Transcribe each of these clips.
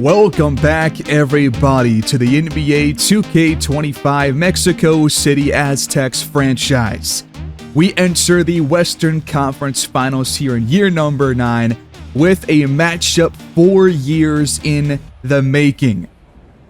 Welcome back, everybody, to the NBA 2K25 Mexico City Aztecs franchise. We enter the Western Conference Finals here in year number 9 with a matchup 4 years in the making.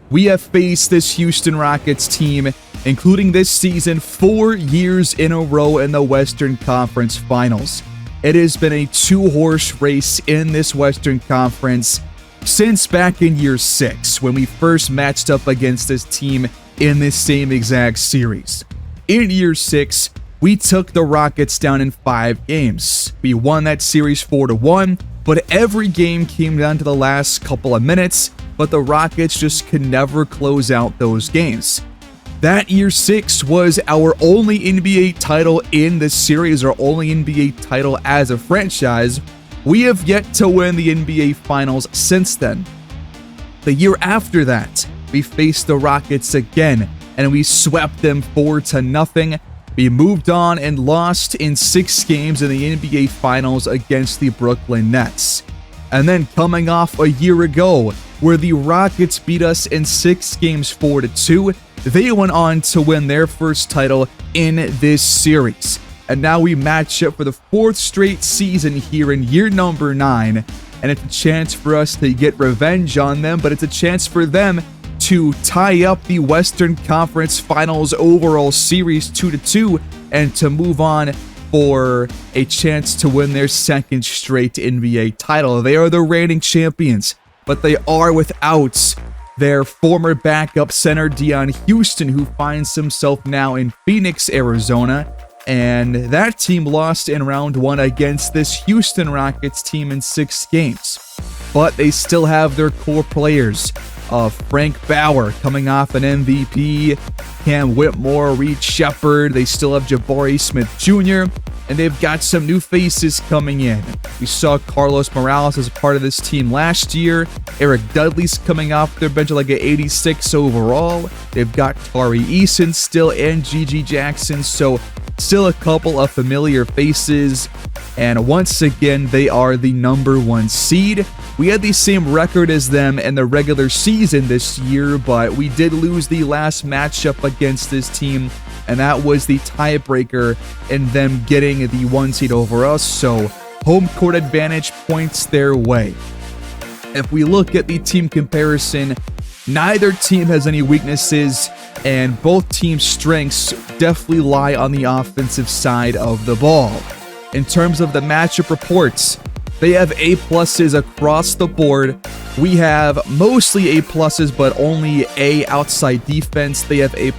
We have faced this Houston Rockets team, including this season, 4 years in a row in the Western Conference Finals. It has been a two-horse race in this Western Conference since back in year 6, when we first matched up against this team in this same exact series. In year 6, we took the Rockets down in 5 games. We won that series 4-1, but every game came down to the last couple of minutes, but the Rockets just could never close out those games. That year 6 was our only NBA title in this series, our only NBA title as a franchise. We have yet to win the NBA Finals since then. The year after that, we faced the Rockets again, and we swept them 4-0. We moved on and lost in 6 games in the NBA Finals against the Brooklyn Nets. And then coming off a year ago, where the Rockets beat us in 6 games 4-2, they went on to win their first title in this series. And now we match up for the 4th straight season here in year number 9. And it's a chance for us to get revenge on them, but it's a chance for them to tie up the Western Conference Finals overall series 2-2 and to move on for a chance to win their 2nd straight NBA title. They are the reigning champions, but they are without their former backup center, Dion Houston, who finds himself now in Phoenix, Arizona. And that team lost in round 1 against this Houston Rockets team in 6 games. But they still have their core players of Frank Bauer coming off an MVP, Cam Whitmore, Reed Shepherd. They still have Jabari Smith Jr., and they've got some new faces coming in. We saw Carlos Morales as a part of this team last year. Eric Dudley's coming off their bench like an 86 overall. They've got Tari Eason still and Gigi Jackson, so still a couple of familiar faces. And once again, they are the number 1 seed. We had the same record as them in the regular season this year, but we did lose the last matchup against this team, and that was the tiebreaker in them getting the 1 seed over us, so home court advantage points their way. If we look at the team comparison, neither team has any weaknesses, and both teams' strengths definitely lie on the offensive side of the ball. In terms of the matchup reports, they have A+ across the board. We have mostly A+, but only A outside defense. They have A+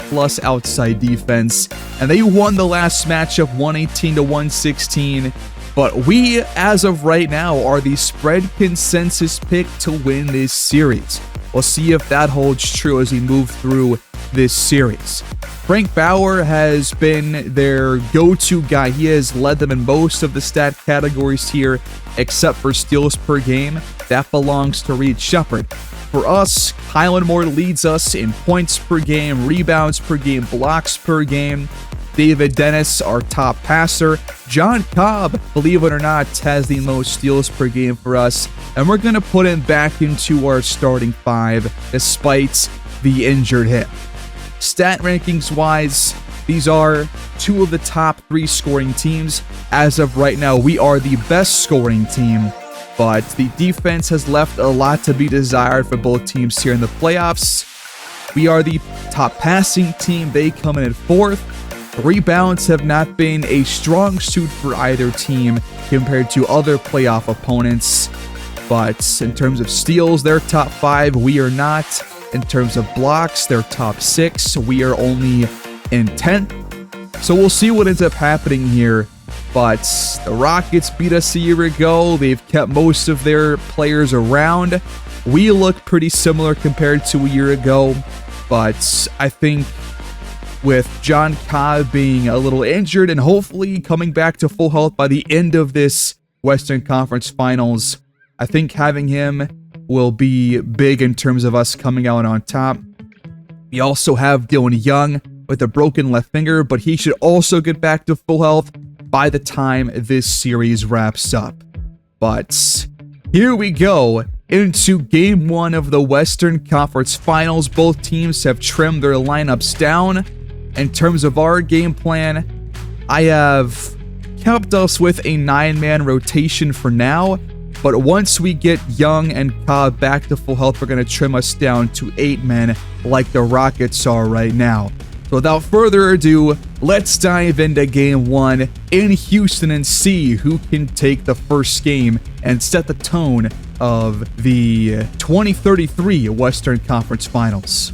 outside defense, and they won the last matchup 118-116. But we, as of right now, are the spread consensus pick to win this series. We'll see if that holds true as we move through this series. Frank Bauer has been their go-to guy. He has led them in most of the stat categories here, except for steals per game. That belongs to Reed Shepherd. For us, Kylan Moore leads us in points per game, rebounds per game, blocks per game. David Dennis, our top passer. John Cobb, believe it or not, has the most steals per game for us. And we're going to put him back into our starting 5 despite the injured hip. Stat rankings wise, these are 2 of the top 3 scoring teams. As of right now, we are the best scoring team, but the defense has left a lot to be desired for both teams here in the playoffs. We are the top passing team. They come in at 4th. Rebounds have not been a strong suit for either team compared to other playoff opponents, but in terms of steals, they're top 5. We are not. In terms of blocks, they're top 6. We are only in 10th. So we'll see what ends up happening here. But the Rockets beat us a year ago. They've kept most of their players around. We look pretty similar compared to a year ago. But I think with John Cobb being a little injured and hopefully coming back to full health by the end of this Western Conference Finals, I think having him will be big in terms of us coming out on top. We also have Dylan Young with a broken left finger, but he should also get back to full health by the time this series wraps up. But here we go. into Game 1 of the Western Conference Finals. Both teams have trimmed their lineups down. In terms of our game plan, I have kept us with a 9-man rotation for now, but once we get Young and Cobb back to full health, we're going to trim us down to 8 men like the Rockets are right now. So without further ado, let's dive into Game 1 in Houston and see who can take the first game and set the tone of the 2033 Western Conference Finals.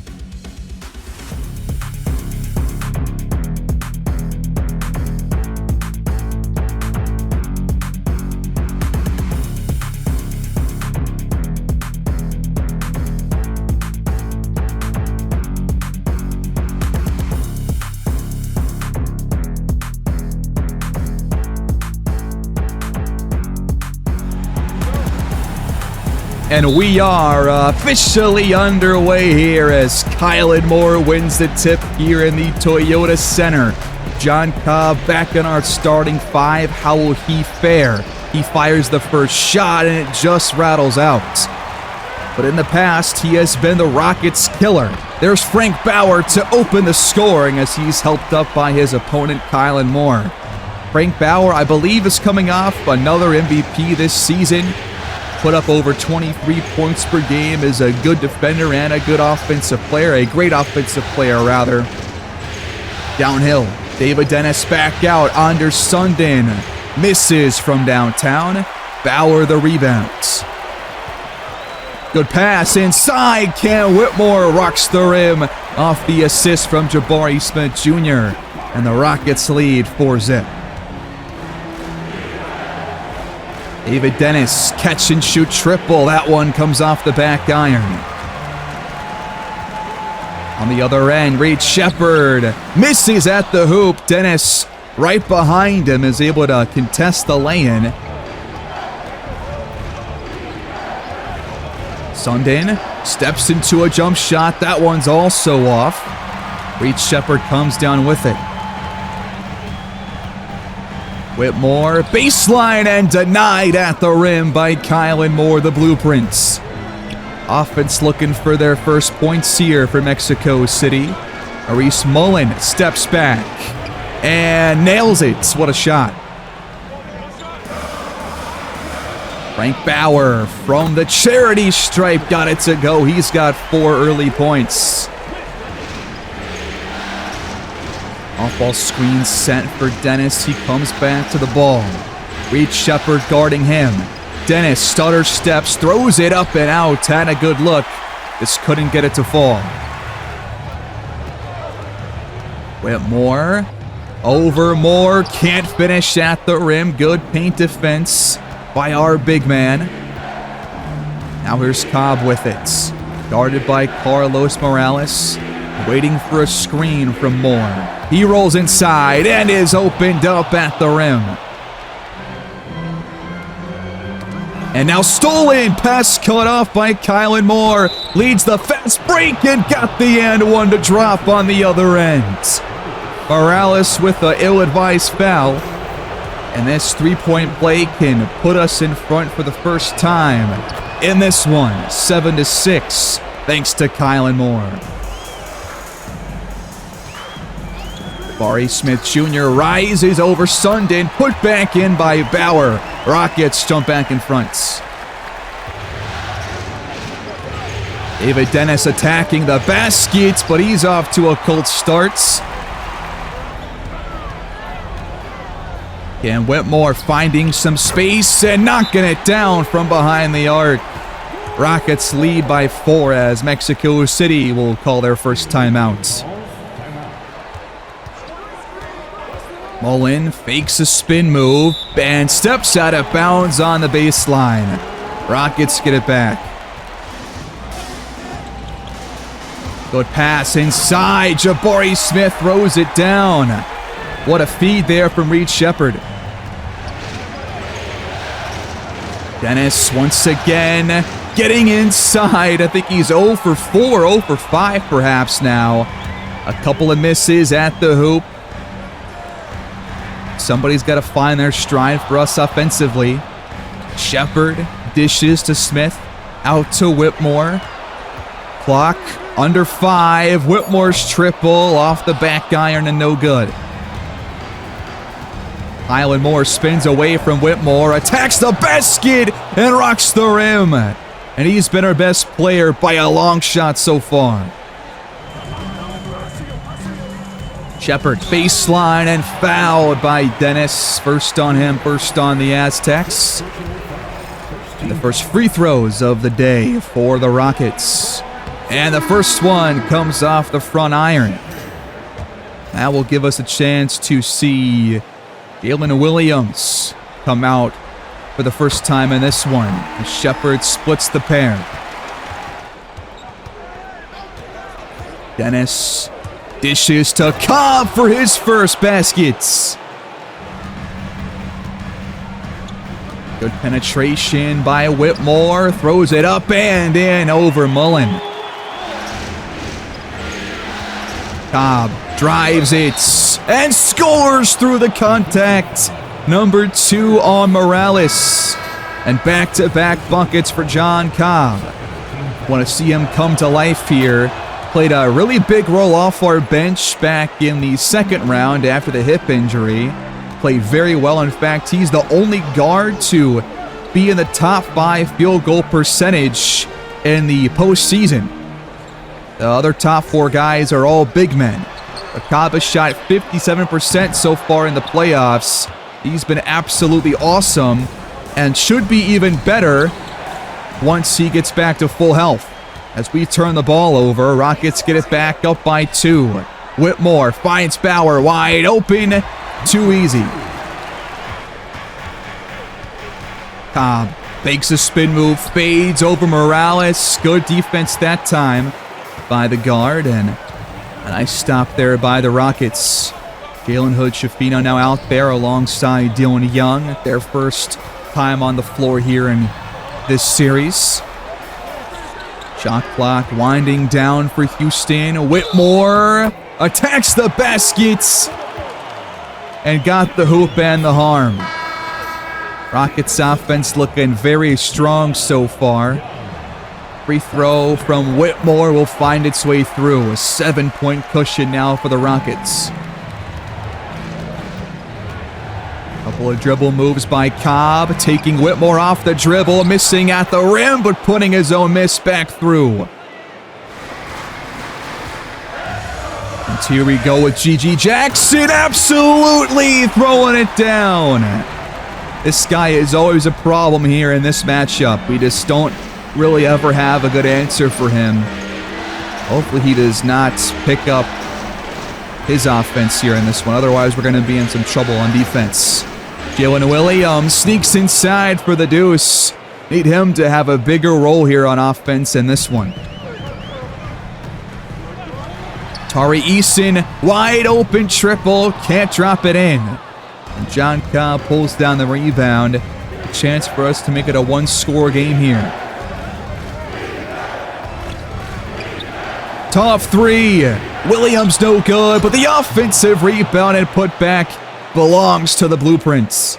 And we are officially underway here as Kylan Moore wins the tip here in the Toyota Center. John Cobb back in our starting 5. How will he fare? He fires the first shot and it just rattles out. But in the past, he has been the Rockets' killer. There's Frank Bauer to open the scoring as he's helped up by his opponent, Kylan Moore. Frank Bauer, I believe, is coming off another MVP this season. Put up over 23 points per game, is a good defender and a good offensive player, a great offensive player rather. Downhill, David Dennis back out, Anders Sundin misses from downtown. Bauer the rebounds. Good pass inside, Cam Whitmore rocks the rim off the assist from Jabari Smith Jr. And the Rockets lead 4-zip. David Dennis, catch and shoot triple. That one comes off the back iron. On the other end, Reed Shepard misses at the hoop. Dennis, right behind him, is able to contest the lay-in. Sundin steps into a jump shot. That one's also off. Reed Shepard comes down with it. Whitmore, baseline and denied at the rim by Kylan Moore, the Blueprints. Offense looking for their first points here for Mexico City. Maurice Mullen steps back and nails it. What a shot. Frank Bauer from the charity stripe got it to go. He's got 4 early points. Off-ball screen sent for Dennis. He comes back to the ball. Reed Shepard guarding him. Dennis stutter steps, throws it up and out. Had a good look. Just couldn't get it to fall. Whitmore. Over Moore. Can't finish at the rim. Good paint defense by our big man. Now here's Cobb with it. Guarded by Carlos Morales. Waiting for a screen from Moore. He rolls inside and is opened up at the rim. And now stolen. Pass cut off by Kylan Moore. Leads the fast break and got the and one to drop on the other end. Morales with the ill-advised foul. And this three-point play can put us in front for the first time in this one. 7-6 thanks to Kylan Moore. Jabari Smith Jr. rises over Sundin, put back in by Bauer. Rockets jump back in front. David Dennis attacking the basket, but he's off to a cold start. And Whitmore finding some space and knocking it down from behind the arc. Rockets lead by 4 as Mexico City will call their first timeout. Mullen fakes a spin move and steps out of bounds on the baseline. Rockets get it back. Good pass inside. Jabari Smith throws it down. What a feed there from Reed Shepard. Dennis once again getting inside. I think he's 0 for 4, 0 for 5 perhaps now. A couple of misses at the hoop. Somebody's got to find their stride for us offensively. Shepard dishes to Smith. Out to Whitmore. Clock under 5. Whitmore's triple off the back iron and no good. Kylan Moore spins away from Whitmore, attacks the basket, and rocks the rim. And he's been our best player by a long shot so far. Shepard baseline and fouled by Dennis. First on him, first on the Aztecs. And the first free throws of the day for the Rockets. And the first one comes off the front iron. That will give us a chance to see Jalen Williams come out for the first time in this one. Shepard splits the pair. Dennis dishes to Cobb for his first baskets. Good penetration by Whitmore. Throws it up and in over Mullen. Cobb drives it and scores through the contact. Number 2 on Morales. And back-to-back buckets for John Cobb. Want to see him come to life here. Played a really big role off our bench back in the second round after the hip injury. Played very well. In fact, he's the only guard to be in the top 5 field goal percentage in the postseason. The other top 4 guys are all big men. Cobb has shot 57% so far in the playoffs. He's been absolutely awesome and should be even better once he gets back to full health. As we turn the ball over, Rockets get it back up by 2. Whitmore finds Bauer wide open. Too easy. Cobb fakes a spin move, fades over Morales. Good defense that time by the guard, and a nice stop there by the Rockets. Jalen Hood-Schifino now out there alongside Dylan Young. Their first time on the floor here in this series. Shot clock winding down for Houston. Whitmore attacks the baskets and got the hoop and the harm. Rockets offense looking very strong so far. Free throw from Whitmore will find its way through. A 7-point cushion now for the Rockets. Couple of dribble moves by Cobb, taking Whitmore off the dribble, missing at the rim, but putting his own miss back through. And here we go with G.G. Jackson, absolutely throwing it down. This guy is always a problem here in this matchup. We just don't really ever have a good answer for him. Hopefully he does not pick up his offense here in this one. Otherwise, we're going to be in some trouble on defense. Jalen Williams sneaks inside for the deuce. Need him to have a bigger role here on offense in this one. Tari Eason, wide open triple. Can't drop it in. And John Cobb pulls down the rebound. A chance for us to make it a one-score game here. Top 3. Williams no good, but the offensive rebound and put back belongs to the Blueprints.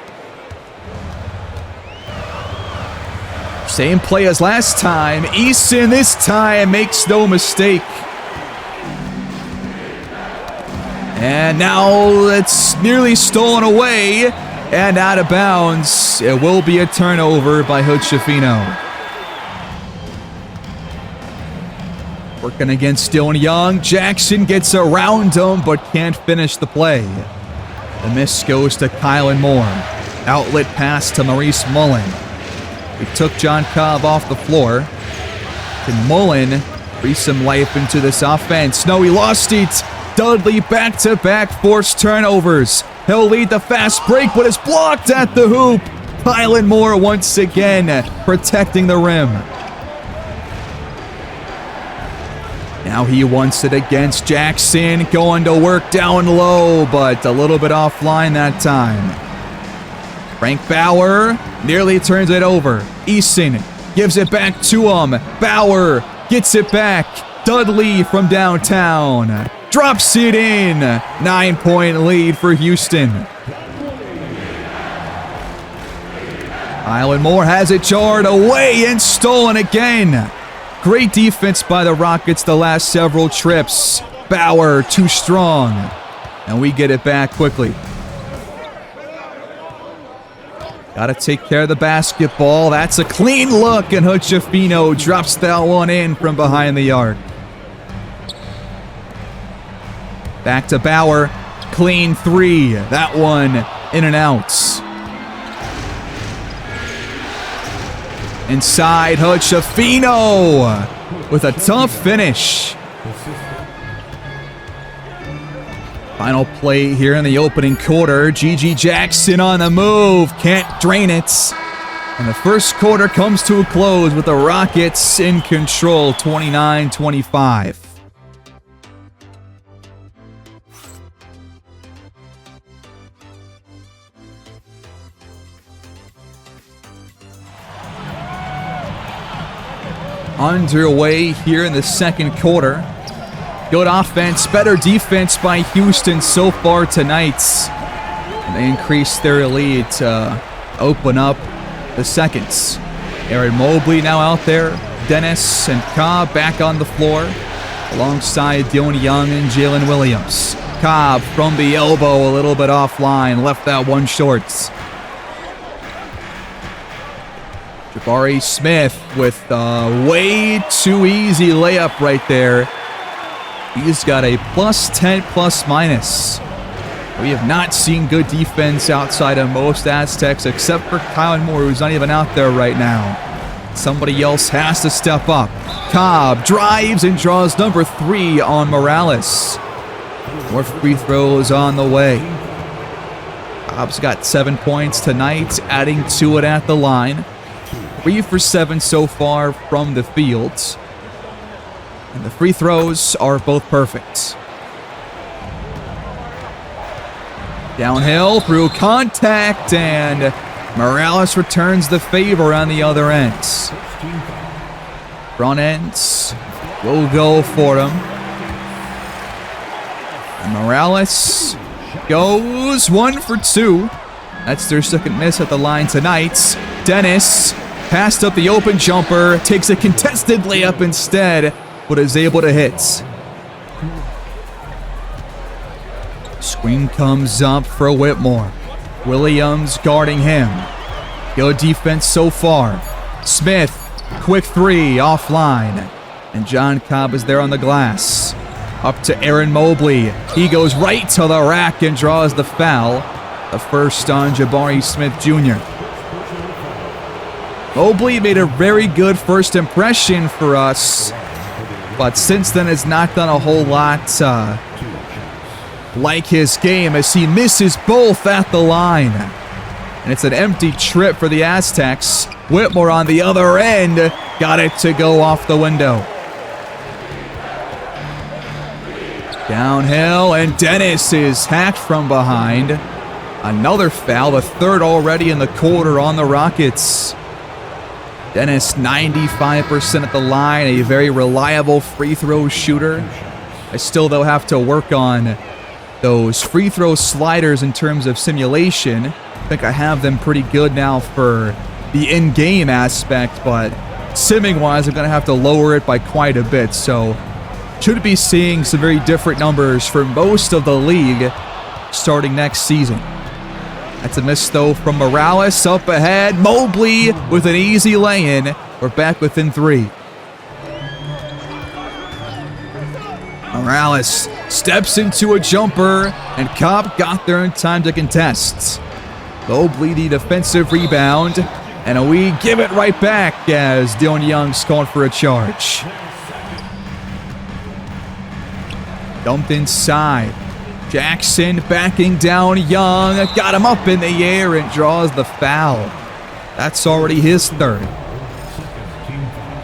Same play as last time. Easton this time makes no mistake. And now it's nearly stolen away and out of bounds. It will be a turnover by Hood-Schifino. Working against Dylan Young. Jackson gets around him but can't finish the play. The miss goes to Kylan Moore. Outlet pass to Maurice Mullen. We took John Cobb off the floor. Can Mullen breathe some life into this offense? No, he lost it. Dudley back-to-back forced turnovers. He'll lead the fast break, but is blocked at the hoop. Kylan Moore once again protecting the rim. Now he wants it against Jackson, going to work down low, but a little bit offline that time. Frank Bauer nearly turns it over. Eason gives it back to him. Bauer gets it back. Dudley from downtown drops it in. 9-point lead for Houston. Kylan Moore has it jarred away and stolen again. Great defense by the Rockets the last several trips. Bauer too strong. And we get it back quickly. Got to take care of the basketball. That's a clean look, and Hood-Schifino drops that one in from behind the arc. Back to Bauer. Clean three. That one in and out. Inside, Hood-Schifino with a tough finish. Final play here in the opening quarter. G.G. Jackson on the move. Can't drain it. And the first quarter comes to a close with the Rockets in control, 29-25. Underway here in the second quarter. Good offense, better defense by Houston so far tonight. And they increased their lead to open up the seconds. Aaron Mobley now out there. Dennis and Cobb back on the floor alongside Dion Young and Jalen Williams. Cobb from the elbow, a little bit offline, left that one short. Jabari Smith with a way too easy layup right there. He's got a +10 ±. We have not seen good defense outside of most Aztecs except for Kylan Moore, who's not even out there right now. Somebody else has to step up. Cobb drives and draws number 3 on Morales. More free throws on the way. Cobb's got 7 points tonight, adding to it at the line. 3 for 7 so far from the field. And the free throws are both perfect. Downhill through contact, and Morales returns the favor on the other end. Front ends will go for him. And Morales goes 1 for 2. That's their second miss at the line tonight. Dennis passed up the open jumper, takes a contested layup instead, but is able to hit. Screen comes up for Whitmore. Williams guarding him. Good defense so far. Smith, quick 3, offline. And John Cobb is there on the glass. Up to Aaron Mobley. He goes right to the rack and draws the foul. The first on Jabari Smith Jr. Mobley made a very good first impression for us, but since then has not done a whole lot like his game as he misses both at the line. And it's an empty trip for the Aztecs. Whitmore on the other end got it to go off the window. Downhill, and Dennis is hacked from behind. Another foul, the third already in the quarter on the Rockets. Dennis, 95% at the line, a very reliable free throw shooter. I still, though, have to work on those free throw sliders in terms of simulation. I think I have them pretty good now for the in-game aspect, but simming-wise, I'm going to have to lower it by quite a bit. So, should be seeing some very different numbers for most of the league starting next season. That's a miss, though, from Morales. Up ahead, Mobley with an easy lay-in. We're back within 3. Morales steps into a jumper, and Cobb got there in time to contest. Mobley the defensive rebound, and we give it right back as Dion Young's called for a charge. Dumped inside. Jackson backing down Young, got him up in the air and draws the foul. That's already his third.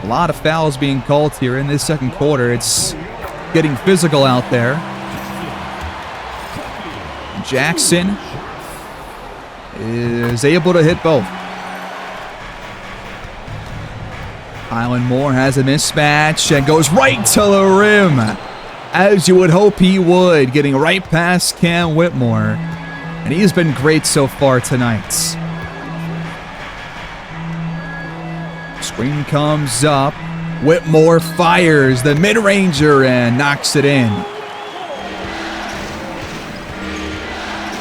A lot of fouls being called here in this second quarter. It's getting physical out there. Jackson is able to hit both. Kylan Moore has a mismatch and goes right to the rim, as you would hope he would, getting right past Cam Whitmore. And he's been great so far tonight. Screen comes up. Whitmore fires the mid-ranger and knocks it in.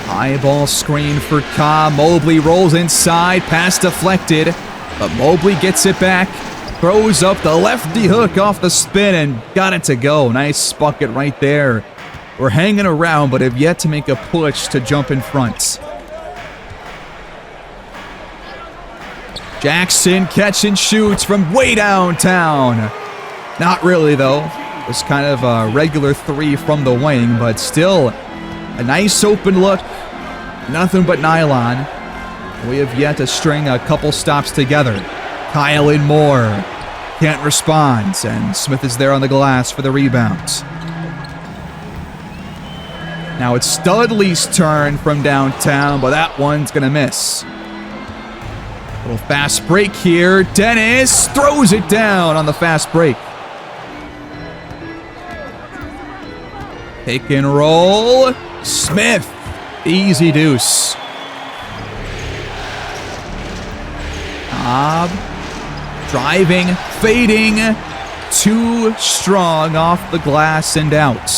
High ball screen for Cobb. Mobley rolls inside. Pass deflected. But Mobley gets it back. Throws up the lefty hook off the spin and got it to go. Nice bucket right there. We're hanging around but have yet to make a push to jump in front. Jackson catch and shoots from way downtown. Not really though. It was kind of a regular three from the wing, but still a nice open look. Nothing but nylon. We have yet to string a couple stops together. Kylan Moore can't respond, and Smith is there on the glass for the rebound. Now it's Studley's turn from downtown, but that one's gonna miss. Little fast break here. Dennis throws it down on the fast break. Pick and roll. Smith. Easy deuce. Cobb. Driving. Fading. Too strong off the glass and out.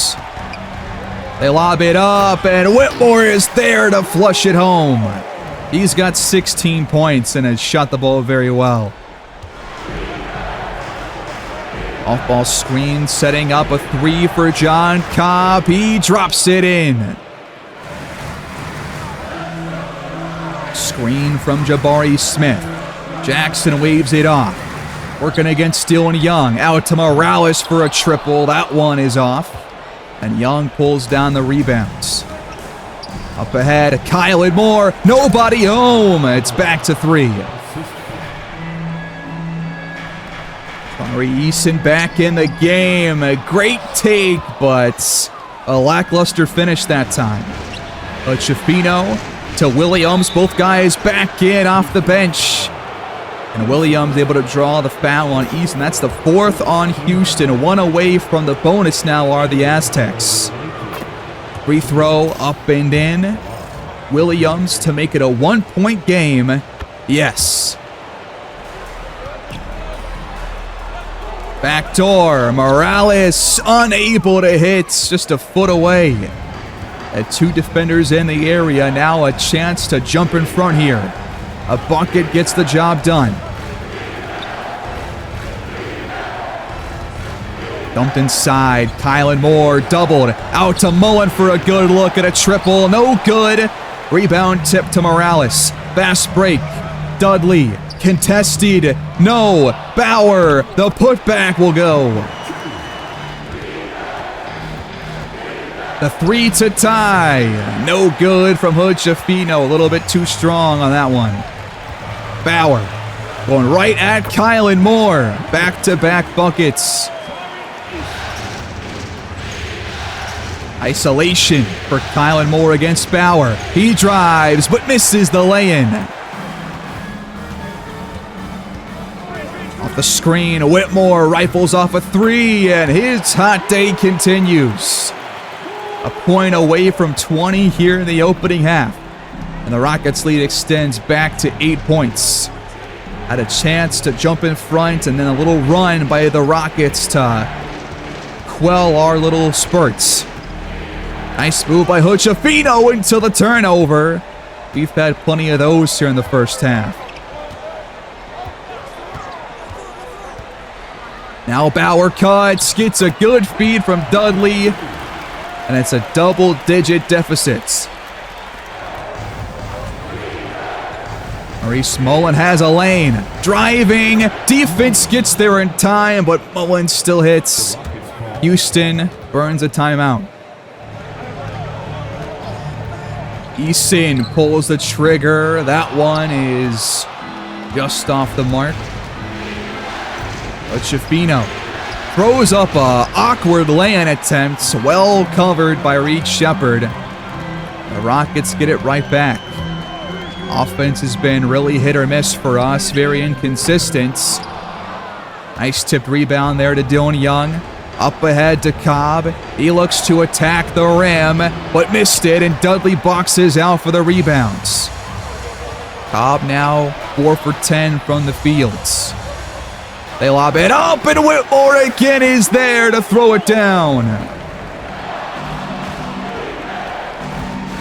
They lob it up, and Whitmore is there to flush it home. He's got 16 points and has shot the ball very well. Off-ball screen, setting up a three for John Cobb. He drops it in. Screen from Jabari Smith. Jackson waves it off. Working against Dylan Young. Out to Morales for a triple. That one is off. And Young pulls down the rebounds. Up ahead, Kylan Moore. Nobody home. It's back to three. Tari Eason back in the game. A great take, but a lackluster finish that time. Chafino to Williams. Both guys back in off the bench. And Williams able to draw the foul on Eason. That's the fourth on Houston. One away from the bonus now are the Aztecs. Free throw up and in. Williams to make it a 1-point game. Yes. Backdoor. Morales unable to hit. Just a foot away. At two defenders in the area. Now a chance to jump in front here. A bucket gets the job done. Dumped inside. Kylan Moore doubled. Out to Mullen for a good look at a triple. No good. Rebound tip to Morales. Fast break. Dudley. Contested. No. Bauer. The putback will go. The three to tie. No good from Hood Chafino. A little bit too strong on that one. Bauer going right at Kylan Moore. Back-to-back buckets. Isolation for Kylan Moore against Bauer. He drives but misses the lay-in. Off the screen, Whitmore rifles off a three, and his hot day continues. A point away from 20 here in the opening half. And the Rockets' lead extends back to 8 points. Had a chance to jump in front, and then a little run by the Rockets to quell our little spurts. Nice move by Chafino into the turnover. We've had plenty of those here in the first half. Now Bauer cuts, gets a good feed from Dudley, and it's a double-digit deficit. Maurice Mullen has a lane. Driving. Defense gets there in time, but Mullen still hits. Houston burns a timeout. Eason pulls the trigger. That one is just off the mark. But Chafino throws up a awkward lay-in attempt. Well covered by Reed Shepard. The Rockets get it right back. Offense has been really hit or miss for us. Very inconsistent. Nice tipped rebound there to Dylan Young. Up ahead to Cobb. He looks to attack the rim, but missed it, and Dudley boxes out for the rebounds. Cobb now 4 for 10 from the fields. They lob it up, and Whitmore again is there to throw it down.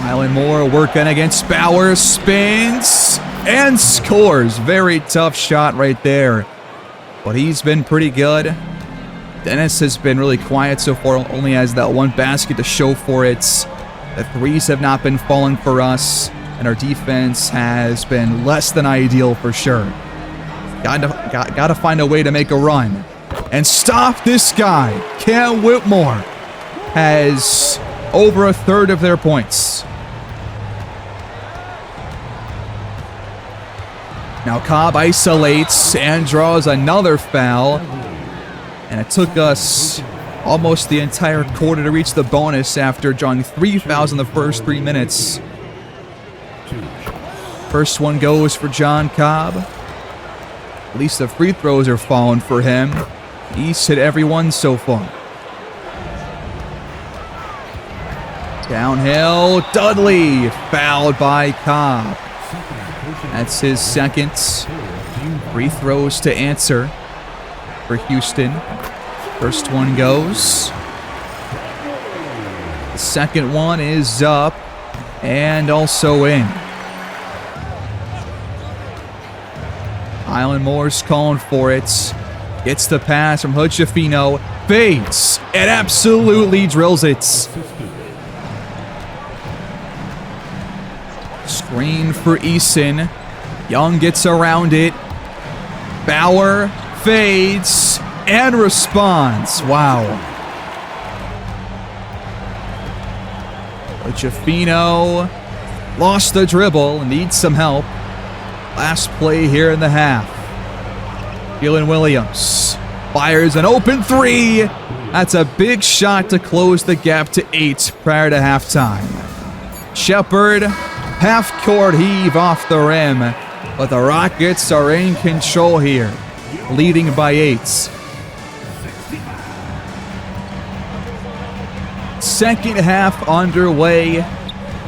Kylan Moore working against Bauer, spins and scores. Very tough shot right there, but he's been pretty good. Dennis has been really quiet so far, only has that one basket to show for it. The threes have not been falling for us, and our defense has been less than ideal for sure. Got to find a way to make a run and stop this guy. Cam Whitmore has over a third of their points. Now Cobb isolates and draws another foul. And it took us almost the entire quarter to reach the bonus after drawing 3 fouls in the first 3 minutes. First one goes for John Cobb. At least the free throws are falling for him. He's hit every one so far. Downhill, Dudley fouled by Cobb. That's his second. Free throws to answer for Houston. First one goes. The second one is up and also in. Kylan Moore's calling for it. Gets the pass from Hood-Schifino. Fades and absolutely drills it. Screen for Eason. Young gets around it. Bauer fades and responds. Wow. Hood-Schifino lost the dribble and needs some help. Last play here in the half. Jalen Williams fires an open three. That's a big shot to close the gap to 8 prior to halftime. Shepard, half-court heave off the rim, but the Rockets are in control here, leading by 8. Second half underway.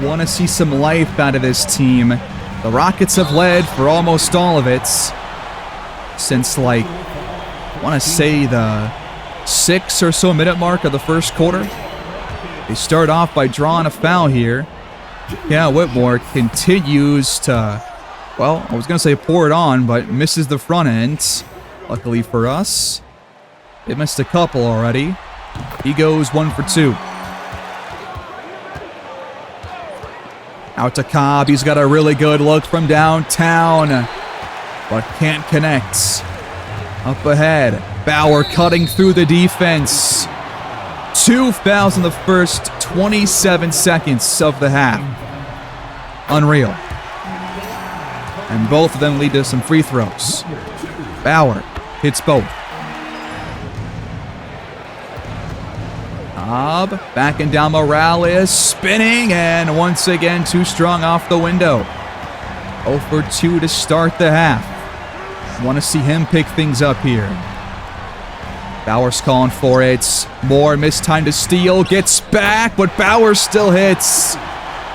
Want to see some life out of this team. The Rockets have led for almost all of it since, like, I want to say the 6 or so minute mark of the first quarter. They start off by drawing a foul here. Yeah, Whitmore continues to, well, I was going to say pour it on, but misses the front end. Luckily for us, they missed a couple already. He goes 1 for 2. Out to Cobb. He's got a really good look from downtown, but can't connect. Up ahead, Bauer cutting through the defense. 2 fouls in the first 27 seconds of the half. Unreal. And both of them lead to some free throws. Bauer hits both. Cobb backing down Morales, spinning, and once again too strong off the window. 0 for 2 to start the half. Want to see him pick things up here. Bauer's calling for it. Moore missed time to steal, gets back, but Bauer still hits.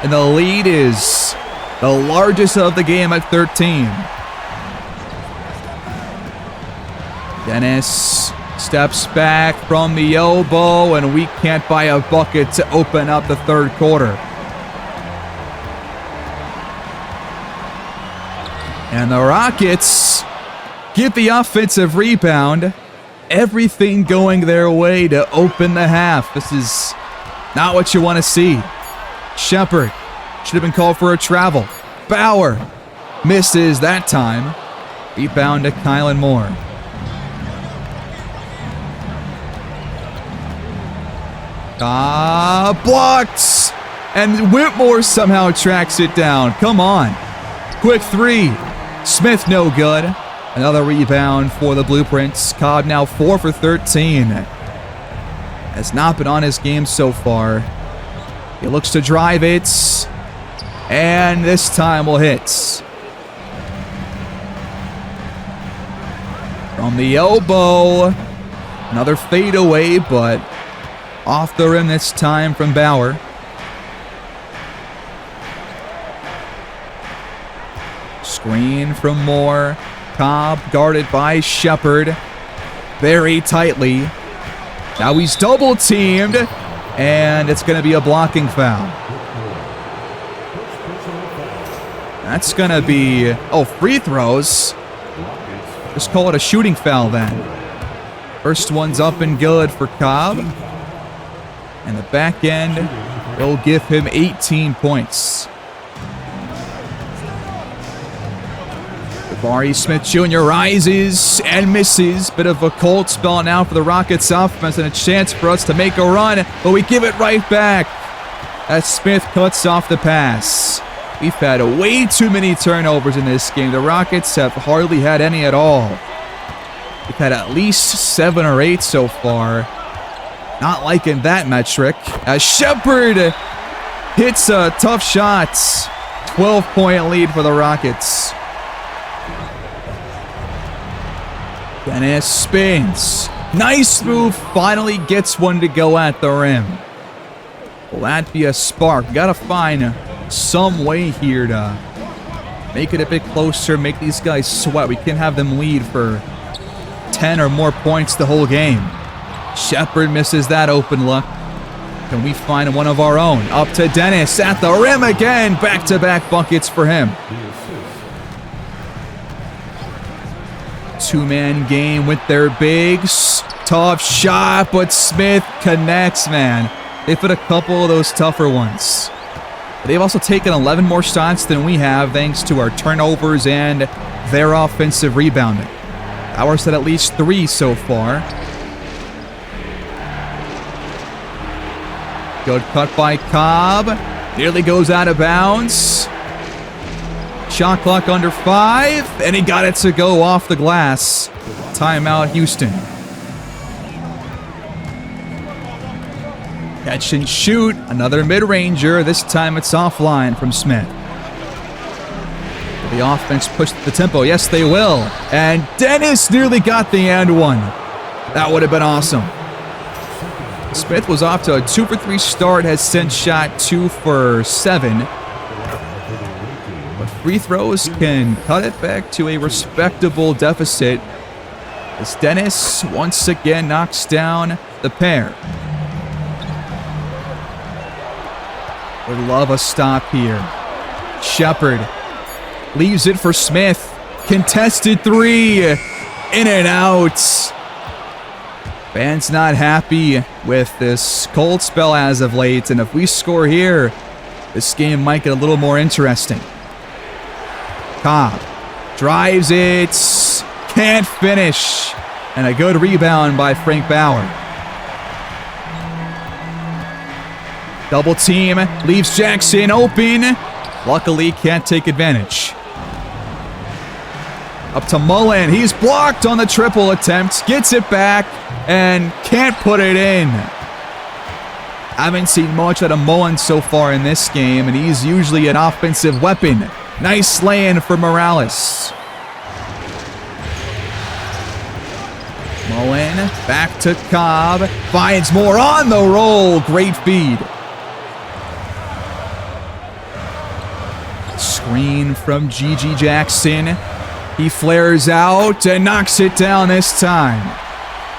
And the lead is the largest of the game at 13. Dennis steps back from the elbow, and we can't buy a bucket to open up the third quarter. And the Rockets get the offensive rebound. Everything going their way to open the half. This is not what you want to see. Shepard should have been called for a travel. Bauer misses that time. Rebound to Kylan Moore. Blocked! And Whitmore somehow tracks it down. Come on. Quick 3. Smith no good. Another rebound for the Blueprints. Cobb now 4 for 13. Has not been on his game so far. He looks to drive it. And this time will hit. From the elbow. Another fadeaway, but off the rim this time from Bauer. Screen from Moore. Cobb guarded by Shepard. very tightly. Now he's double teamed, and it's going to be a blocking foul. That's going to be, free throws. Just call it a shooting foul then. First one's up and good for Cobb. And the back end will give him 18 points. Jabari Smith Jr. rises and misses. Bit of a cold spell now for the Rockets offense and a chance for us to make a run, but we give it right back as Smith cuts off the pass. We've had way too many turnovers in this game. The Rockets have hardly had any at all. We've had at least 7 or 8 so far. Not liking that metric. As Shepherd hits a tough shot. 12-point lead for the Rockets. Dennis spins. Nice move. Finally gets one to go at the rim. Will that be a spark? We gotta find some way here to make it a bit closer, make these guys sweat. We can't have them lead for 10 or more points the whole game. Shepherd misses that open look. Can we find one of our own? Up to Dennis at the rim again. Back-to-back buckets for him. Two-man game with their bigs. Tough shot, but Smith connects, man. They put a couple of those tougher ones. They've also taken 11 more shots than we have thanks to our turnovers and their offensive rebounding. Ours had at least 3 so far. Good cut by Cobb. Nearly goes out of bounds. Shot clock under 5, and he got it to go off the glass. Timeout, Houston. Catch and shoot. Another mid-ranger. This time it's offline from Smith. The offense pushed the tempo. Yes, they will. And Dennis nearly got the and one. That would have been awesome. Smith was off to a 2 for 3 start, has since shot 2 for 7. But free throws can cut it back to a respectable deficit as Dennis once again knocks down the pair. Would love a stop here. Shepherd leaves it for Smith. Contested 3. In and out. Fans not happy with this cold spell as of late, and if we score here, this game might get a little more interesting. Cobb drives it, can't finish, and a good rebound by Frank Bauer. Double team, leaves Jackson open, luckily can't take advantage. Up to Mullen, he's blocked on the triple attempt, gets it back, and can't put it in. Haven't seen much out of Mullen so far in this game, and he's usually an offensive weapon. Nice lay-in for Morales. Mullen back to Cobb, finds more on the roll. Great feed. Screen from Gigi Jackson. He flares out and knocks it down this time.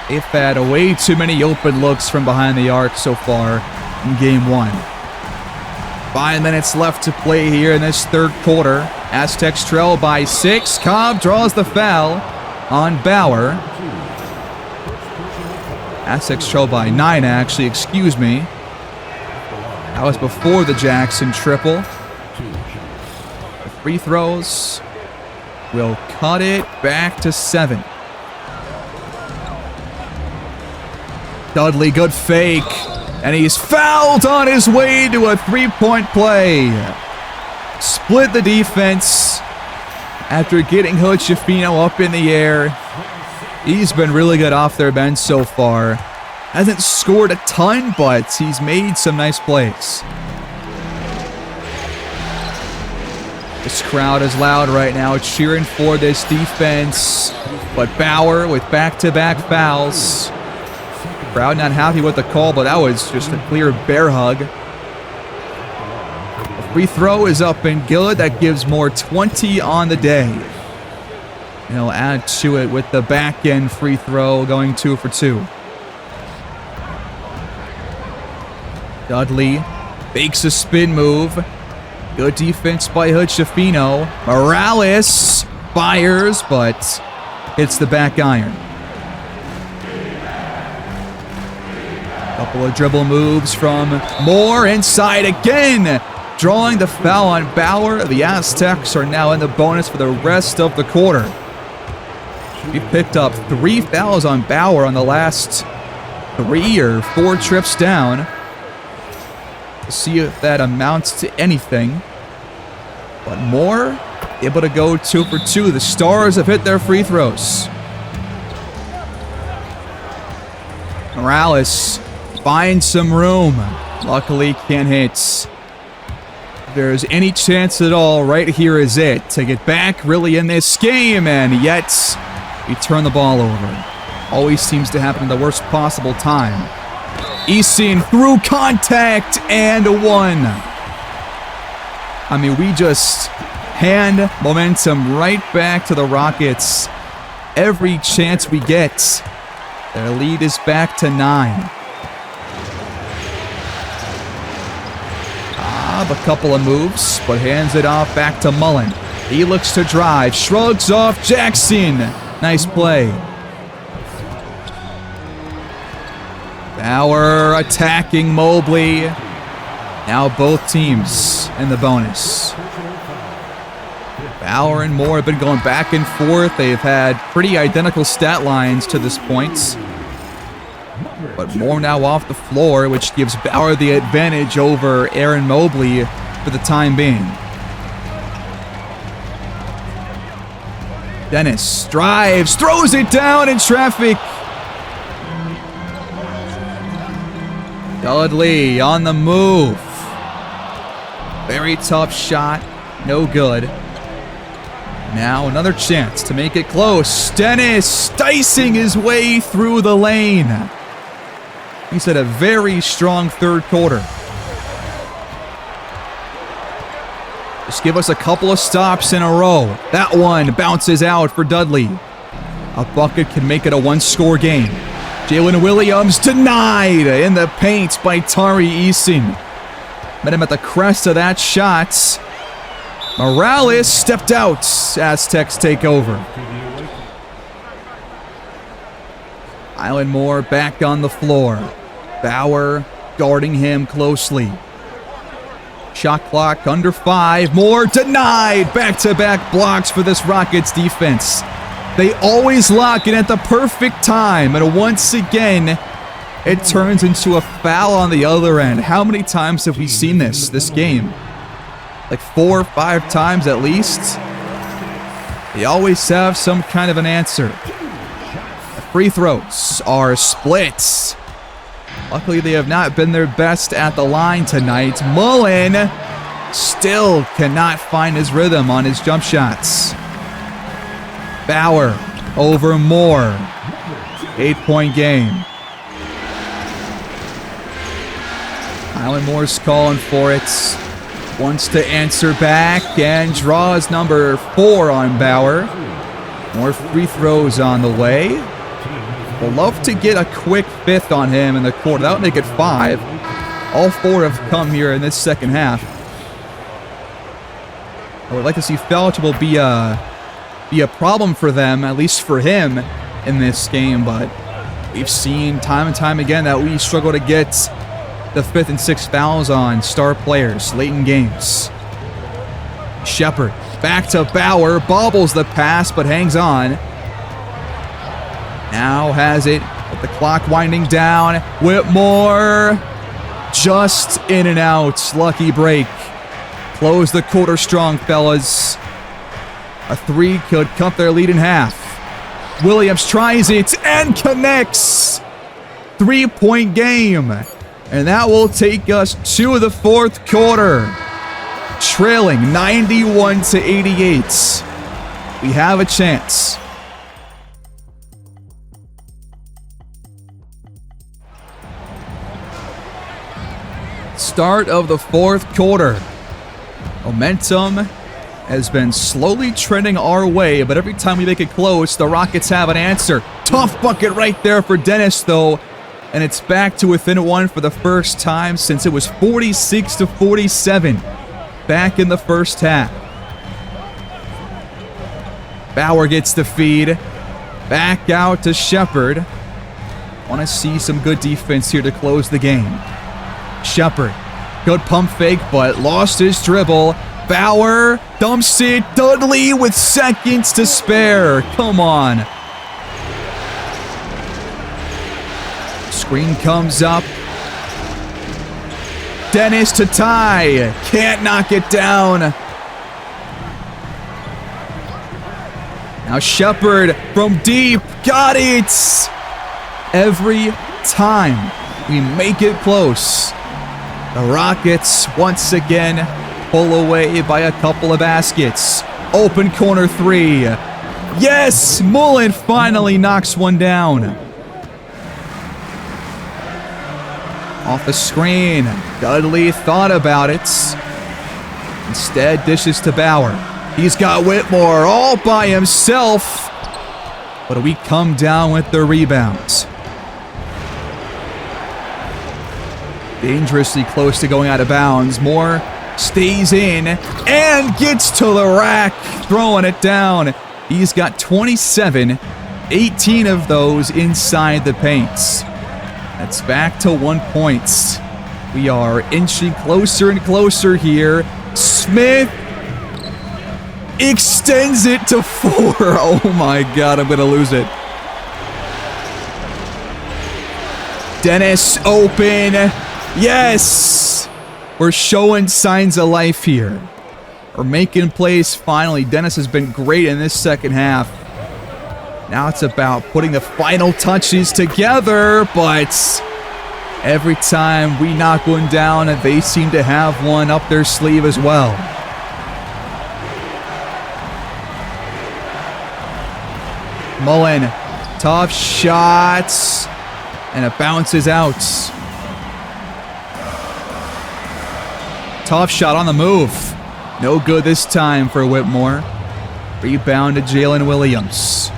They've had way too many open looks from behind the arc so far in game 1. 5 minutes left to play here in this third quarter. Aztecs trail by 6. Cobb draws the foul on Bauer. Aztecs trail by 9, actually, excuse me. That was before the Jackson triple. The free throws will cut it back to 7. Dudley, good fake. And he's fouled on his way to a 3-point play. Split the defense after getting Hood Schifino up in the air. He's been really good off their bench so far. Hasn't scored a ton, but he's made some nice plays. This crowd is loud right now, cheering for this defense. But Bauer with back-to-back fouls. Crowd not happy with the call, but that was just a clear bear hug. The free throw is up and good. That gives Moore 20 on the day. And he'll add to it with the back end free throw, going 2 for 2. Dudley fakes a spin move. Good defense by Hood-Schifino. Morales fires, but hits the back iron. Couple of dribble moves from Moore inside again. Drawing the foul on Bauer. The Aztecs are now in the bonus for the rest of the quarter. We picked up 3 fouls on Bauer on the last 3 or 4 trips down. We'll see if that amounts to anything. But Moore able to go 2 for 2. The Stars have hit their free throws. Morales finds some room. Luckily can't hit. If there's any chance at all, right here is it. To get back really in this game, and yet we turn the ball over. Always seems to happen at the worst possible time. Eason through contact and 1. I mean, we just hand momentum right back to the Rockets every chance we get. Their lead is back to 9. A couple of moves, but hands it off back to Mullen. He looks to drive, shrugs off Jackson. Nice play. Bauer attacking Mobley. Now both teams in the bonus. Bauer and Moore have been going back and forth. They've had pretty identical stat lines to this point. But Moore now off the floor, which gives Bauer the advantage over Aaron Mobley for the time being. Dennis drives, throws it down in traffic. Dudley on the move. Very tough shot, no good. Now another chance to make it close. Dennis dicing his way through the lane. He's had a very strong third quarter. Just give us a couple of stops in a row. That one bounces out for Dudley. A bucket can make it a 1-score game. Jalen Williams denied in the paint by Tari Eason. Met him at the crest of that shot. Morales stepped out. Aztecs take over. Island Moore back on the floor. Bauer guarding him closely. Shot clock under 5. Moore denied. Back-to-back blocks for this Rockets defense. They always lock in at the perfect time. And once again, it turns into a foul on the other end. How many times have we seen this game? Like 4 or 5 times at least. They always have some kind of an answer. The free throws are split. Luckily, they have not been their best at the line tonight. Mullen still cannot find his rhythm on his jump shots. Bauer over Moore. 8-point game. Island Moore's calling for it. Wants to answer back and draws number 4 on Bauer. More free throws on the way. We'll love to get a quick 5th on him in the quarter. That would make it 5. All 4 have come here in this second half. I would like to see Felch will be a problem for them, at least for him, in this game. But we've seen time and time again that we struggle to get the 5th and 6th fouls on star players late in games. Shepard back to Bauer, bobbles the pass but hangs on. Now has it with the clock winding down. Whitmore just in and out. Lucky break. Close the quarter strong, fellas. A 3 could cut their lead in half. Williams tries it and connects. 3-point game. And that will take us to the 4th quarter. Trailing 91-88. We have a chance. Start of the 4th quarter. Momentum has been slowly trending our way, but every time we make it close, the Rockets have an answer. Tough bucket right there for Dennis, though. And it's back to within one for the first time since it was 46-47 back in the first half. Bauer gets the feed. Back out to Shepherd. Want to see some good defense here to close the game. Shepherd, good pump fake, but lost his dribble. Bauer dumps it. Dudley with seconds to spare. Come on. Screen comes up. Dennis to tie. Can't knock it down. Now Shepherd from deep. Got it. Every time we make it close, the Rockets once again pull away by a couple of baskets. Open corner three. Yes! Mullen finally knocks one down. Off the screen. Dudley thought about it. Instead, dishes to Bauer. He's got Whitmore all by himself. But we come down with the rebounds. Dangerously close to going out of bounds. Moore stays in and gets to the rack, throwing it down. He's got 27, 18 of those inside the paints. That's back to 1 point. We are inching closer and closer here. Smith extends it to 4. Oh my God, I'm going to lose it. Dennis open. Yes! We're showing signs of life here. We're making plays finally. Dennis has been great in this second half. Now it's about putting the final touches together, but every time we knock one down, they seem to have one up their sleeve as well. Mullen, tough shots, and it bounces out. Tough shot on the move. No good this time for Whitmore. Rebound to Jalen Williams.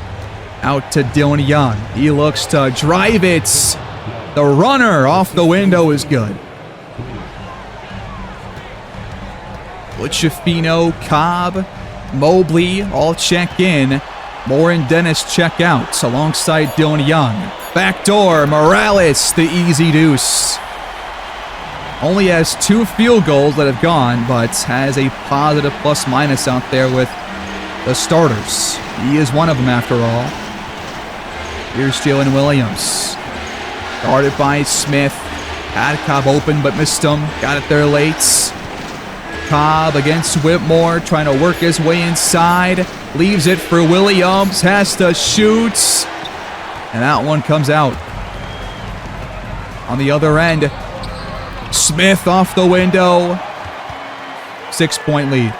Out to Dylan Young. He looks to drive it. The runner off the window is good. Butchafino, Cobb, Mobley all check in. Moore and Dennis check out alongside Dylan Young. Backdoor, Morales, the easy deuce. Only has 2 field goals that have gone, but has a positive plus-minus out there with the starters. He is one of them after all. Here's Jalen Williams. Guarded by Smith. Had Cobb open, but missed him. Got it there late. Cobb against Whitmore, trying to work his way inside. Leaves it for Williams. Has to shoot. And that one comes out. On the other end, Smith off the window. 6-point lead.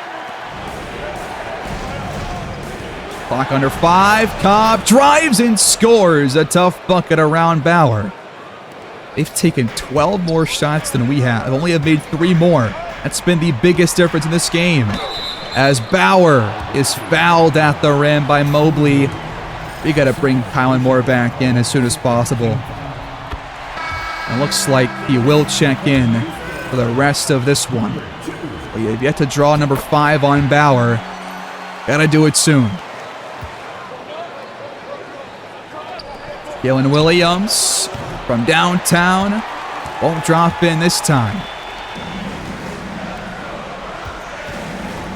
Clock under 5. Cobb drives and scores. A tough bucket around Bauer. They've taken 12 more shots than we have. Only have made 3 more. That's been the biggest difference in this game. As Bauer is fouled at the rim by Mobley. We got to bring Kylan Moore back in as soon as possible. It looks like he will check in for the rest of this one. But you've yet to draw number 5 on Bauer. Gotta do it soon. Jalen Williams from downtown. Won't drop in this time.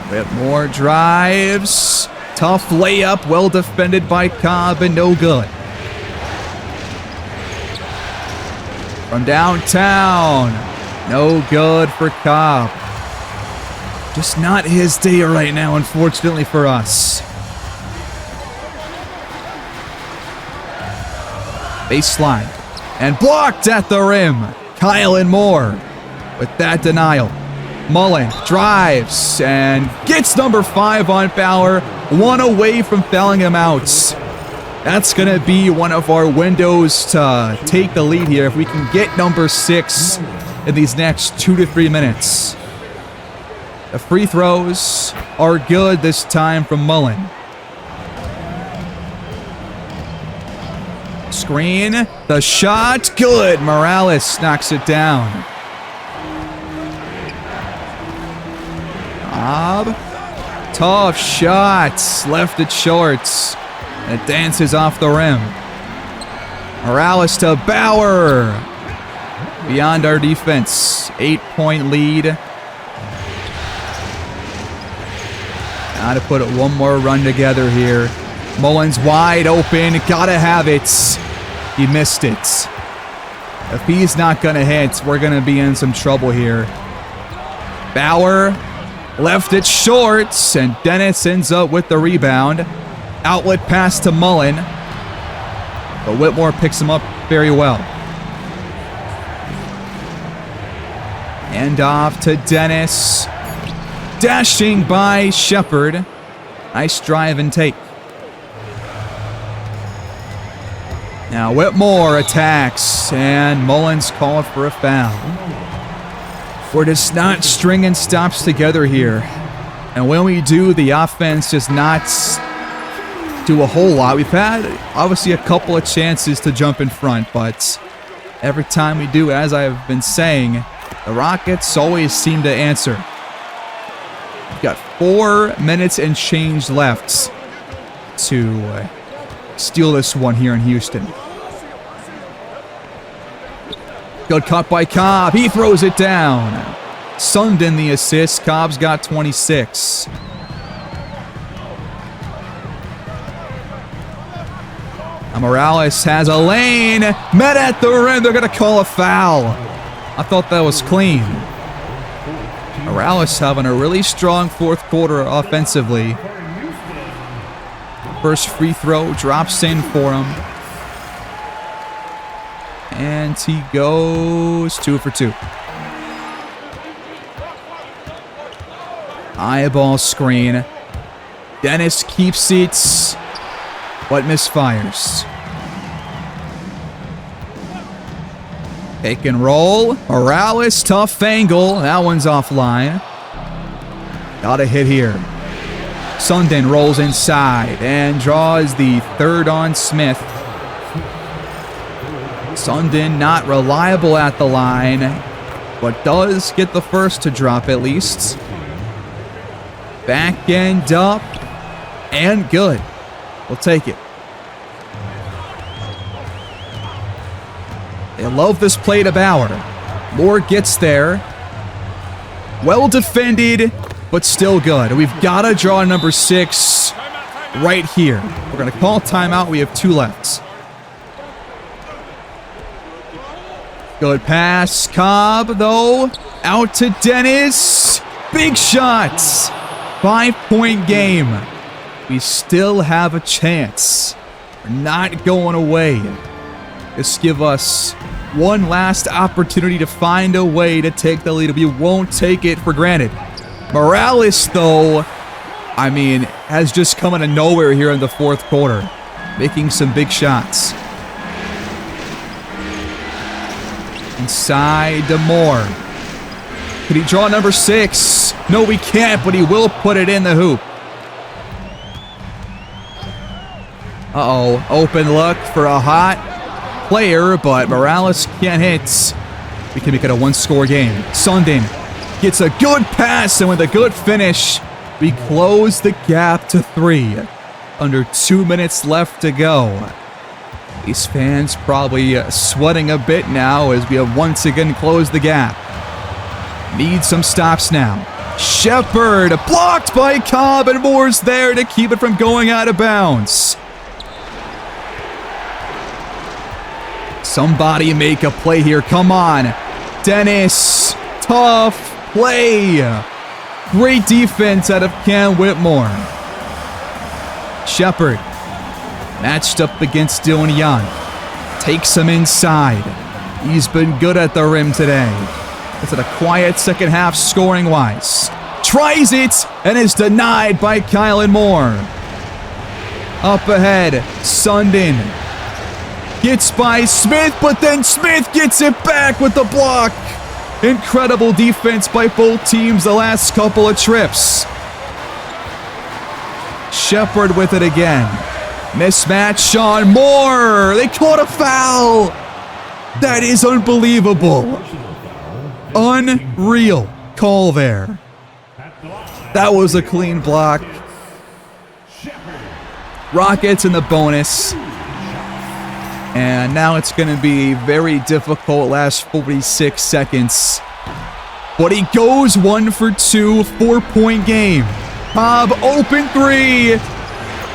Whitmore drives. Tough layup. Well defended by Cobb and no good. From downtown. No good for Cobb. Just not his day right now, unfortunately for us. Baseline. And blocked at the rim. Kylan Moore with that denial. Mullen drives and gets number 5 on Bauer. 1 away from fouling him out. That's going to be one of our windows to take the lead here if we can get number 6 in these next 2 to 3 minutes. The free throws are good this time from Mullen. Screen, the shot, good. Morales knocks it down. Tough shots, left it short. It dances off the rim. Morales to Bauer. Beyond our defense, 8-point lead. Got to put one more run together here. Mullen's wide open, gotta have it. He missed it. If he's not gonna hit, we're gonna be in some trouble here. Bauer left it short, and Dennis ends up with the rebound. Outlet pass to Mullen, but Whitmore picks him up very well. Hand off to Dennis. Dashing by Shepard. Nice drive and take. Now Whitmore attacks, and Mullen's called for a foul. We're just not stringing stops together here. And when we do, the offense does not do a whole lot. We've had, obviously, a couple of chances to jump in front, but every time we do, as I've been saying, the Rockets always seem to answer. We've got 4 minutes and change left to steal this one here in Houston. Good cut by Cobb. He throws it down. Sundin the assist. Cobb's got 26. Morales has a lane. Met at the rim. They're going to call a foul. I thought that was clean. Morales having a really strong fourth quarter offensively. First free throw drops in for him. And he goes 2 for 2. Eyeball screen. Dennis keeps it, but misfires. Pick and roll. Morales, tough angle. That one's offline. Got a hit here. Sundin rolls inside and draws the third on Smith. Sundin not reliable at the line, but does get the first to drop at least. Back end up, and good. We'll take it. They love this play to Bauer. Moore gets there. Well defended, but still good. We've got to draw number 6 right here. We're going to call timeout. We have 2 left. Good pass. Cobb, though. Out to Dennis. Big shots. 5-point game. We still have a chance. We're not going away. Just give us one last opportunity to find a way to take the lead. We won't take it for granted. Morales, though, has just come out of nowhere here in the fourth quarter, making some big shots. Inside to Moore. Could he draw number 6? No, we can't, but he will put it in the hoop. Uh-oh, open look for a hot player, but Morales can't hit. We can make it a one-score game. Sundin gets a good pass, and with a good finish, we close the gap to 3. Under 2 minutes left to go. These fans probably sweating a bit now as we have once again closed the gap. Need some stops now. Shepard blocked by Cobb, and Moore's there to keep it from going out of bounds. Somebody make a play here. Come on. Dennis. Tough play. Great defense out of Cam Whitmore. Shepard matched up against Dylan Young. Takes him inside. He's been good at the rim today. It's a quiet second half scoring-wise. Tries it and is denied by Kylan Moore. Up ahead, Sundin gets by Smith, but then Smith gets it back with the block. Incredible defense by both teams the last couple of trips. Shepard with it again. Mismatch on Moore. They caught a foul. That is unbelievable. Unreal call there. That was a clean block. Rockets in the bonus. And now it's going to be very difficult last 46 seconds. But he goes 1 for 2, 4-point game. Cobb open three.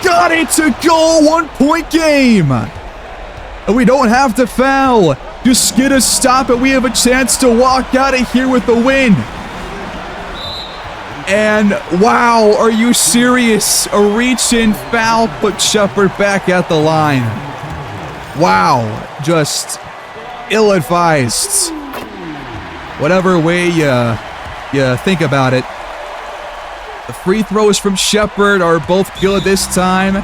Got it to go, 1-point game. And we don't have to foul. Just get a stop and we have a chance to walk out of here with the win. And wow, are you serious? A reach-in foul put Shepard back at the line. Wow, just ill-advised. Whatever way you think about it. The free throws from Shepard are both good this time.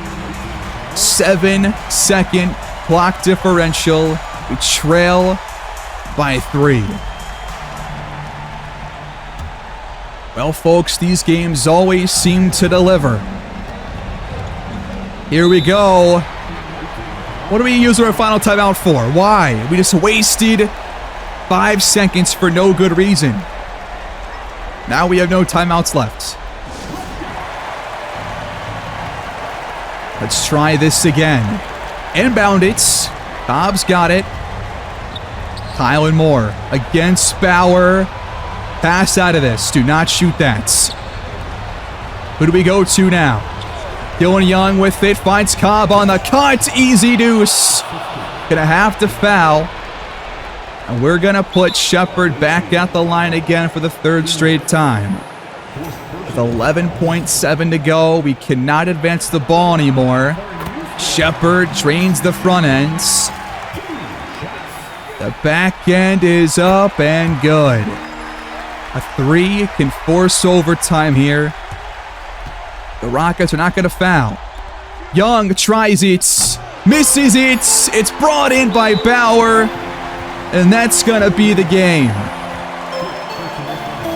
7-second clock differential. We trail by 3. Well, folks, these games always seem to deliver. Here we go. What do we use our final timeout for? Why? We just wasted 5 seconds for no good reason. Now we have no timeouts left. Let's try this again. Inbound it. Cobb's got it. Kyle and Moore against Bauer. Pass out of this. Do not shoot that. Who do we go to now? Dylan Young with it. Finds Cobb on the cut. Easy deuce. Gonna have to foul. And we're gonna put Shepard back at the line again for the 3rd straight time. With 11.7 to go, we cannot advance the ball anymore. Shepard drains the front ends. The back end is up and good. A 3 can force overtime here. The Rockets are not going to foul. Young tries it, misses it. It's brought in by Bauer, and that's going to be the game.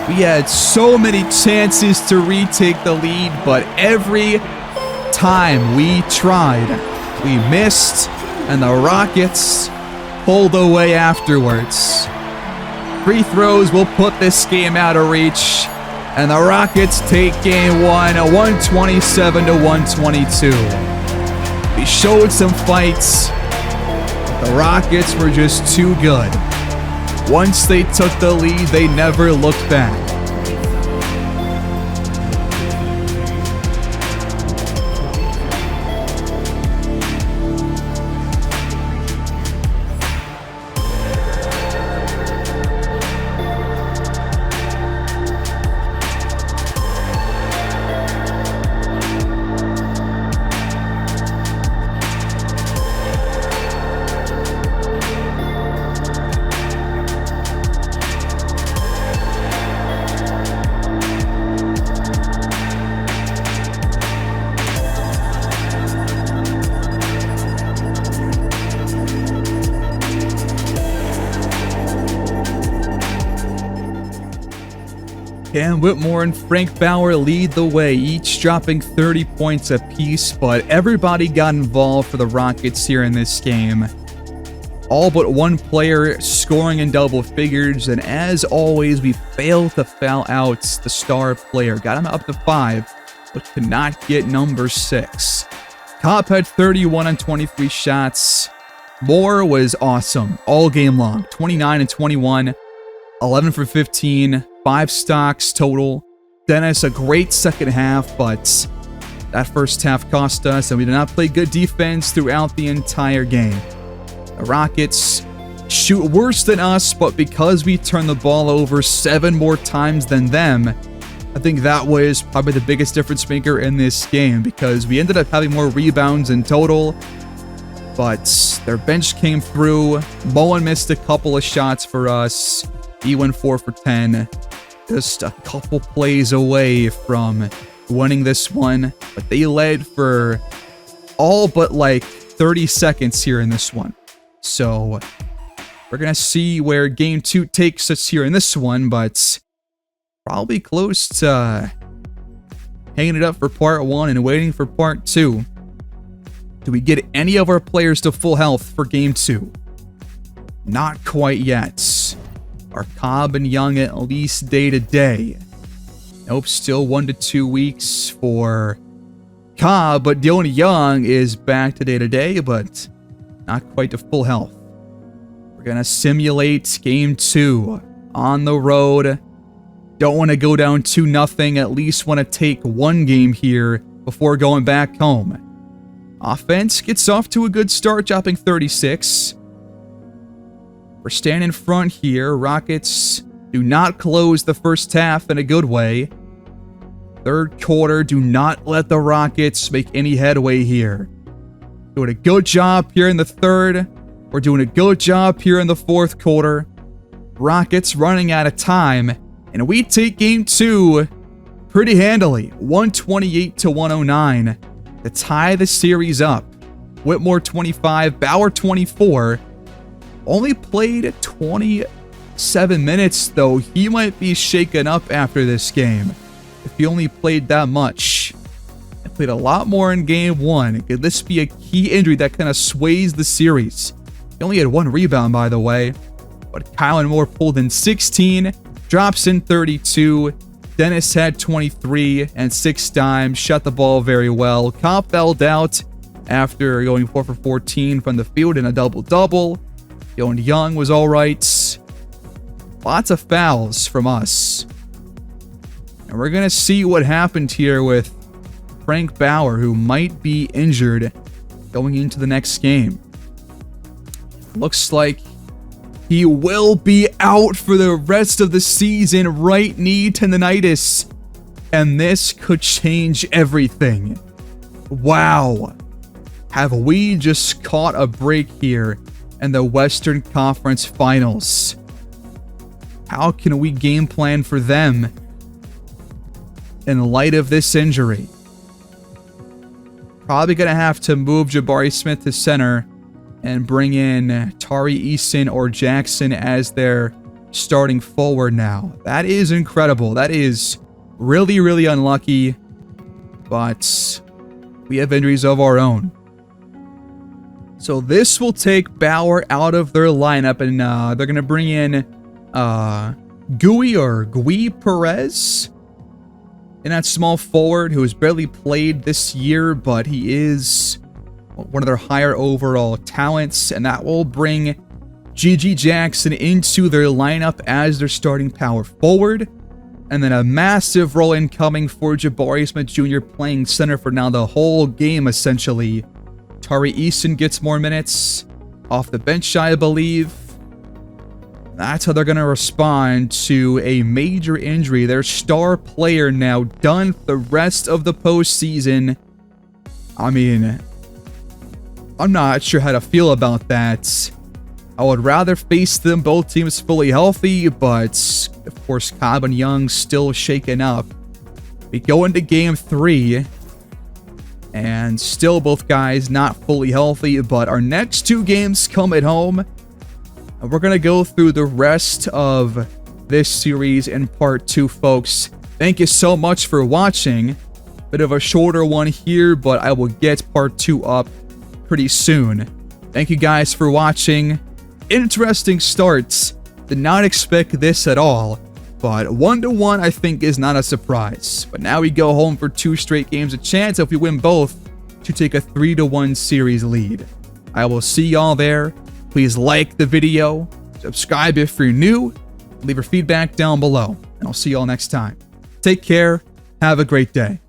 We had so many chances to retake the lead, but every time we tried, we missed, and the Rockets pulled away afterwards. Free throws will put this game out of reach, and the Rockets take game 1, 127 to 122. We showed some fights. The Rockets were just too good. Once they took the lead, they never looked back. Cam Whitmore and Frank Bauer lead the way, each dropping 30 points apiece, but everybody got involved for the Rockets here in this game. All but one player scoring in double figures, and as always, we failed to foul out the star player. Got him up to 5, but could not get number 6. Cobb had 31 on 23 shots. Moore was awesome all game long. 29 and 21, 11 for 15. 5 stocks total. Dennis, a great second half, but that first half cost us, and we did not play good defense throughout the entire game. The Rockets shoot worse than us, but because we turned the ball over 7 more times than them, I think that was probably the biggest difference maker in this game, because we ended up having more rebounds in total, but their bench came through. Mullen missed a couple of shots for us. He went 4 for 10. Just a couple plays away from winning this one, but they led for all but like 30 seconds here in this one. So We're going to see where Game 2 takes us here in this one, but probably close to hanging it up for Part 1 and waiting for Part 2. Do we get any of our players to full health for Game 2? Not quite yet. Are Cobb and Young at least day to day? Nope, still 1 to 2 weeks for Cobb, but Dylan Young is back to day to day, but not quite to full health. We're going to simulate Game 2 on the road. Don't want to go down 2-0, at least want to take one game here before going back home. Offense gets off to a good start, dropping 36. We're staying in front here. Rockets do not close the first half in a good way. Third quarter, do not let the Rockets make any headway here. Doing a good job here in the third. We're doing a good job here in the fourth quarter. Rockets running out of time. And we take Game 2 pretty handily. 128 to 109 to tie the series up. Whitmore 25, Bauer 24. Only played 27 minutes, though. He might be shaken up after this game if he only played that much. He played a lot more in Game 1. Could this be a key injury that kind of sways the series? He only had 1 rebound, by the way. But Kylan Moore pulled in 16, drops in 32. Dennis had 23 and 6 dimes, shot the ball very well. Cobb fouled out after going 4 for 14 from the field in a double-double. Dylan Young was all right. Lots of fouls from us. And we're going to see what happened here with Frank Bauer, who might be injured going into the next game. Looks like he will be out for the rest of the season. Right knee tendonitis. And this could change everything. Wow. Have we just caught a break here in the Western Conference Finals? How can we game plan for them in light of this injury? Probably going to have to move Jabari Smith to center and bring in Tari Eason or Jackson as their starting forward now. That is incredible. That is really, really unlucky. But we have injuries of our own. So this will take Bauer out of their lineup, and they're going to bring in Gui Perez in that small forward who has barely played this year, but he is one of their higher overall talents, and that will bring Gigi Jackson into their lineup as their starting power forward. And then a massive role incoming for Jabari Smith Jr. playing center for now the whole game, essentially. Tari Eason gets more minutes off the bench, I believe. That's how they're going to respond to a major injury. Their star player now done for the rest of the postseason. I mean, I'm not sure how to feel about that. I would rather face them, both teams fully healthy, but of course Cobb and Young still shaken up. We go into Game 3. And still both guys not fully healthy, but our next 2 games come at home. And we're going to go through the rest of this series in Part 2, folks. Thank you so much for watching. Bit of a shorter one here, but I will get Part 2 up pretty soon. Thank you guys for watching. Interesting starts. Did not expect this at all. But 1-1, I think, is not a surprise. But now we go home for 2 straight games. A chance, if we win both, to take a 3-1 series lead. I will see y'all there. Please like the video, subscribe if you're new, leave your feedback down below, and I'll see y'all next time. Take care. Have a great day.